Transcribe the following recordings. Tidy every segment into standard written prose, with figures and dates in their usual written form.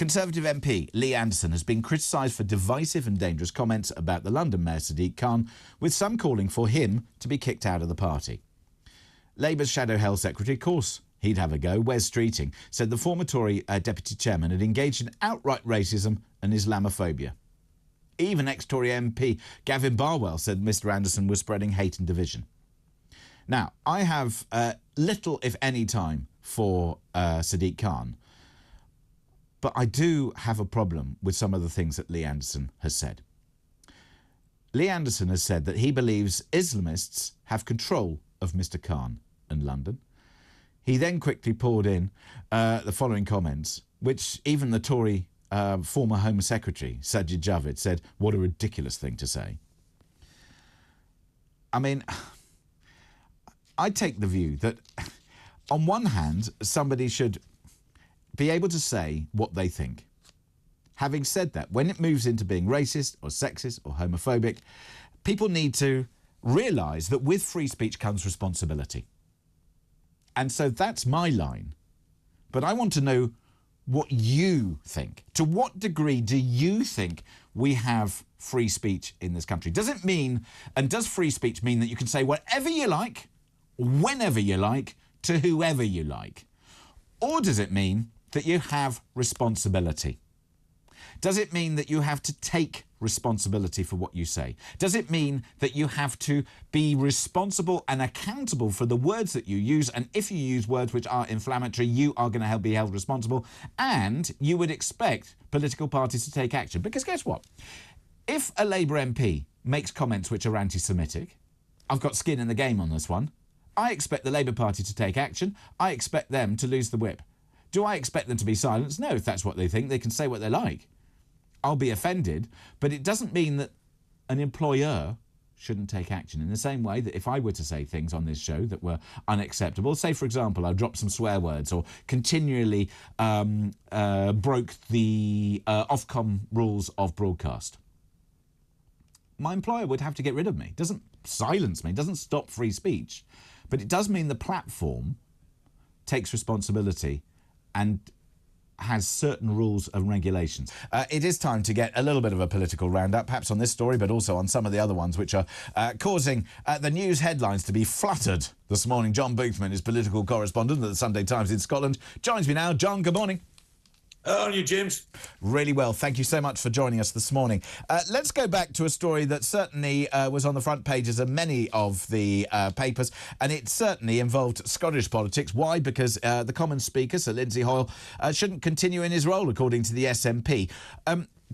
Conservative MP Lee Anderson has been criticised for divisive and dangerous comments about the London Mayor Sadiq Khan, with some calling for him to be kicked out of the party. Labour's Shadow Health Secretary, of course, he'd have a go, Wes Streeting, said the former Tory deputy chairman had engaged in outright racism and Islamophobia. Even ex-Tory MP Gavin Barwell said Mr Anderson was spreading hate and division. Now, I have little, if any, time for Sadiq Khan, but I do have a problem with some of the things that Lee Anderson has said. Lee Anderson has said that he believes Islamists have control of Mr Khan and London. He then quickly poured in the following comments, which even the Tory former Home Secretary, Sajid Javid, said, what a ridiculous thing to say. I mean, I take the view that, on one hand, somebody should be able to say what they think. Having said that, when it moves into being racist or sexist or homophobic, people need to realise that with free speech comes responsibility. And so that's my line. But I want to know what you think. To what degree do you think we have free speech in this country? Does it mean, and does free speech mean that you can say whatever you like, whenever you like, to whoever you like? Or does it mean that you have responsibility? Does it mean that you have to take responsibility for what you say? Does it mean that you have to be responsible and accountable for the words that you use, and if you use words which are inflammatory, you are going to be held responsible, and you would expect political parties to take action? Because guess what? If a Labour MP makes comments which are anti-Semitic, I've got skin in the game on this one, I expect the Labour Party to take action. I expect them to lose the whip. Do I expect them to be silenced? No, if that's what they think, they can say what they like. I'll be offended, but it doesn't mean that an employer shouldn't take action. In the same way that if I were to say things on this show that were unacceptable, say, for example, I dropped some swear words or continually broke the Ofcom rules of broadcast, my employer would have to get rid of me. It doesn't silence me, it doesn't stop free speech, but it does mean the platform takes responsibility and has certain rules and regulations. It is time to get a little bit of a political roundup, perhaps on this story, but also on some of the other ones which are causing the news headlines to be fluttered this morning. John Boothman is political correspondent at the Sunday Times in Scotland. Joins me now. John, good morning. How are you, James? Really well. Thank you so much for joining us this morning. Let's go back to a story that certainly was on the front pages of many of the papers, and it certainly involved Scottish politics. Why? Because the Commons Speaker, Sir Lindsay Hoyle, shouldn't continue in his role, according to the SNP.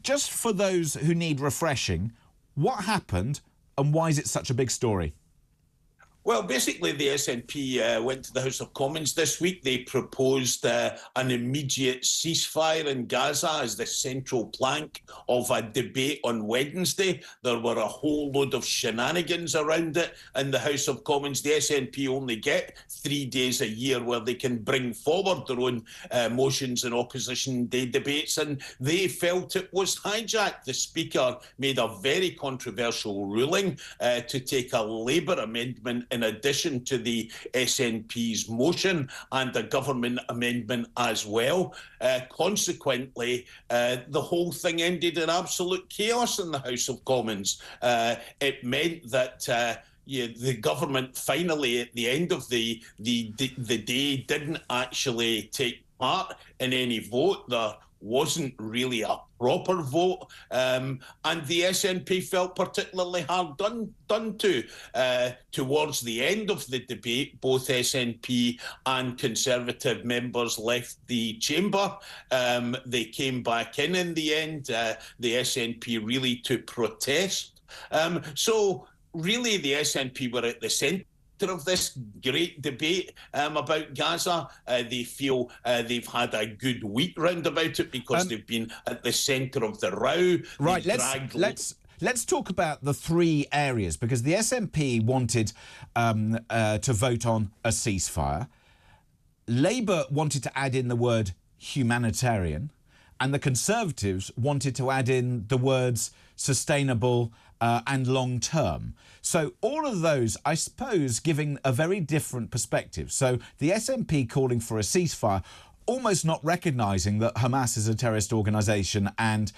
Just for those who need refreshing, what happened and why is it such a big story? Well, basically, the SNP went to the House of Commons this week. They proposed an immediate ceasefire in Gaza as the central plank of a debate on Wednesday. There were a whole load of shenanigans around it in the House of Commons. The SNP only get 3 days a year where they can bring forward their own motions in opposition day debates, and they felt it was hijacked. The Speaker made a very controversial ruling to take a Labour amendment in addition to the SNP's motion and a government amendment as well. Consequently, the whole thing ended in absolute chaos in the House of Commons. It meant that the government finally, at the end of the day, didn't actually take part in any vote. There wasn't really a proper vote, and the SNP felt particularly hard done to. Towards the end of the debate, both SNP and Conservative members left the chamber. They came back in the end, the SNP really to protest. So really the SNP were at the centre of this great debate about Gaza. They feel they've had a good week round about it because they've been at the centre of the row. Right, let's talk about the three areas, because the SNP wanted to vote on a ceasefire. Labour wanted to add in the word humanitarian, and the Conservatives wanted to add in the words sustainable and long-term. So all of those, I suppose, giving a very different perspective. So the SNP calling for a ceasefire, almost not recognising that Hamas is a terrorist organisation and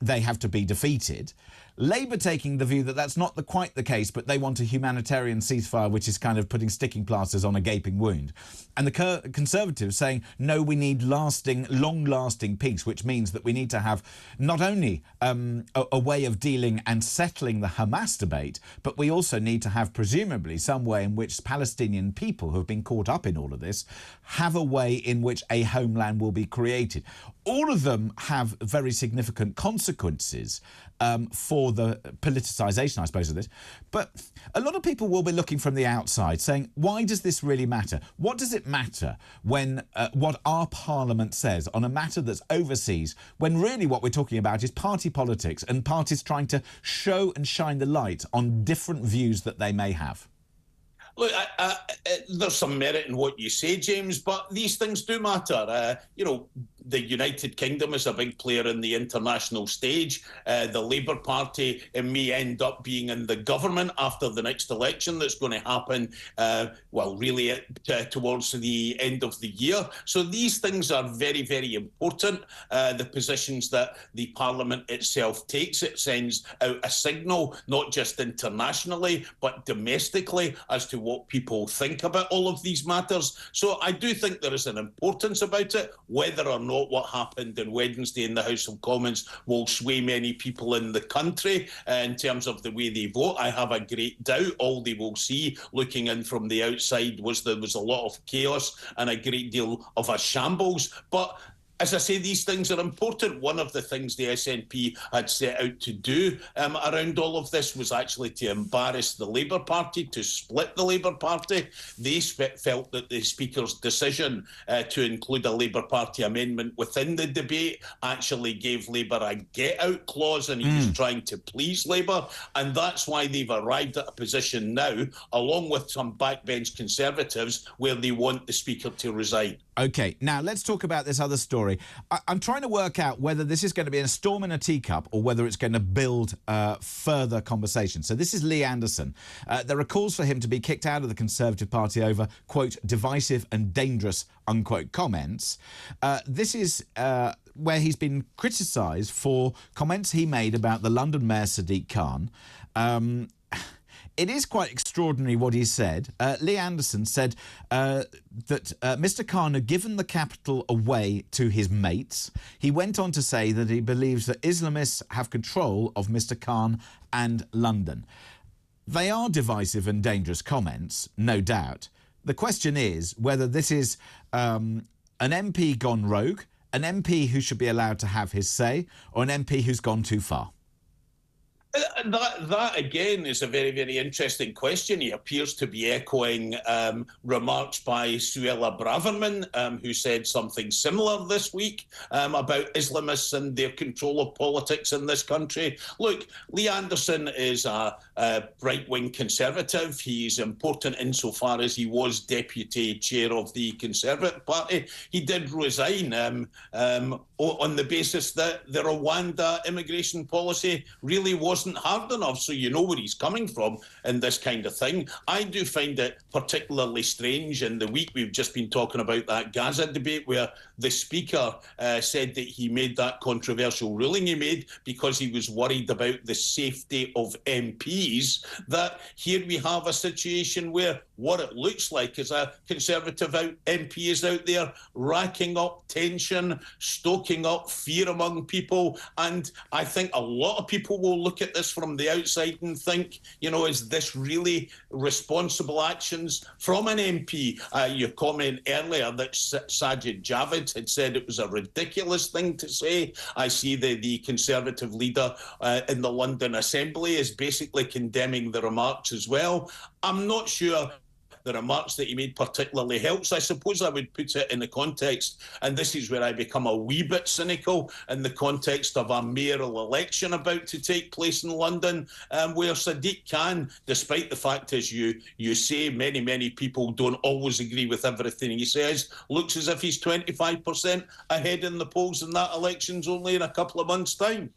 they have to be defeated. Labour taking the view that that's not quite the case, but they want a humanitarian ceasefire, which is kind of putting sticking plasters on a gaping wound. And the Conservatives saying, no, we need long-lasting peace, which means that we need to have not only a way of dealing and settling the Hamas debate, but we also need to have presumably some way in which Palestinian people who have been caught up in all of this have a way in which a homeland will be created. All of them have very significant consequences for the politicisation, I suppose, of this. But a lot of people will be looking from the outside saying, why does this really matter? What does it matter when what our parliament says on a matter that's overseas, when really what we're talking about is party politics and parties trying to show and shine the light on different views that they may have? Look, there's some merit in what you say, James, but these things do matter. The United Kingdom is a big player in the international stage. The Labour Party may end up being in the government after the next election that's going to happen, towards the end of the year. So these things are very, very important. The positions that the Parliament itself takes, it sends out a signal, not just internationally, but domestically, as to what people think about all of these matters. So I do think there is an importance about it. Whether or not what happened on Wednesday in the House of Commons will sway many people in the country in terms of the way they vote, I have a great doubt. All they will see looking in from the outside was there was a lot of chaos and a great deal of a shambles. But as I say, these things are important. One of the things the SNP had set out to do around all of this was actually to embarrass the Labour Party, to split the Labour Party. They felt that the Speaker's decision to include a Labour Party amendment within the debate actually gave Labour a get-out clause, and he was trying to please Labour. And that's why they've arrived at a position now, along with some backbench Conservatives, where they want the Speaker to resign. OK, now let's talk about this other story. I'm trying to work out whether this is going to be a storm in a teacup or whether it's going to build further conversation. So this is Lee Anderson. There are calls for him to be kicked out of the Conservative Party over, quote, divisive and dangerous, unquote, comments. This is where he's been criticised for comments he made about the London Mayor Sadiq Khan. It is quite extraordinary what he said. Lee Anderson said that Mr. Khan had given the capital away to his mates. He went on to say that he believes that Islamists have control of Mr. Khan and London. They are divisive and dangerous comments, no doubt. The question is whether this is an MP gone rogue, an MP who should be allowed to have his say, or an MP who's gone too far. That again is a very, very interesting question. He appears to be echoing remarks by Suella Braverman, who said something similar this week about Islamists and their control of politics in this country. Look, Lee Anderson is a right-wing Conservative. He's important insofar as he was deputy chair of the Conservative Party. He did resign on the basis that the Rwanda immigration policy really wasn't hard enough, so you know where he's coming from in this kind of thing. I do find it particularly strange in the week we've just been talking about that Gaza debate where the Speaker said that he made that controversial ruling he made because he was worried about the safety of MPs, that here we have a situation where what it looks like is a Conservative MP is out there racking up tension, stoking up fear among people. And I think a lot of people will look at this from the outside and think, is this really responsible actions from an MP? Your comment earlier that Sajid Javid had said it was a ridiculous thing to say. I see the Conservative leader in the London Assembly is basically condemning the remarks as well. I'm not sure the remarks that he made particularly helps. I suppose I would put it in the context, and this is where I become a wee bit cynical, in the context of a mayoral election about to take place in London, where Sadiq Khan, despite the fact, as you say, many people don't always agree with everything he says, looks as if he's 25% ahead in the polls, and that election's only in a couple of months' time.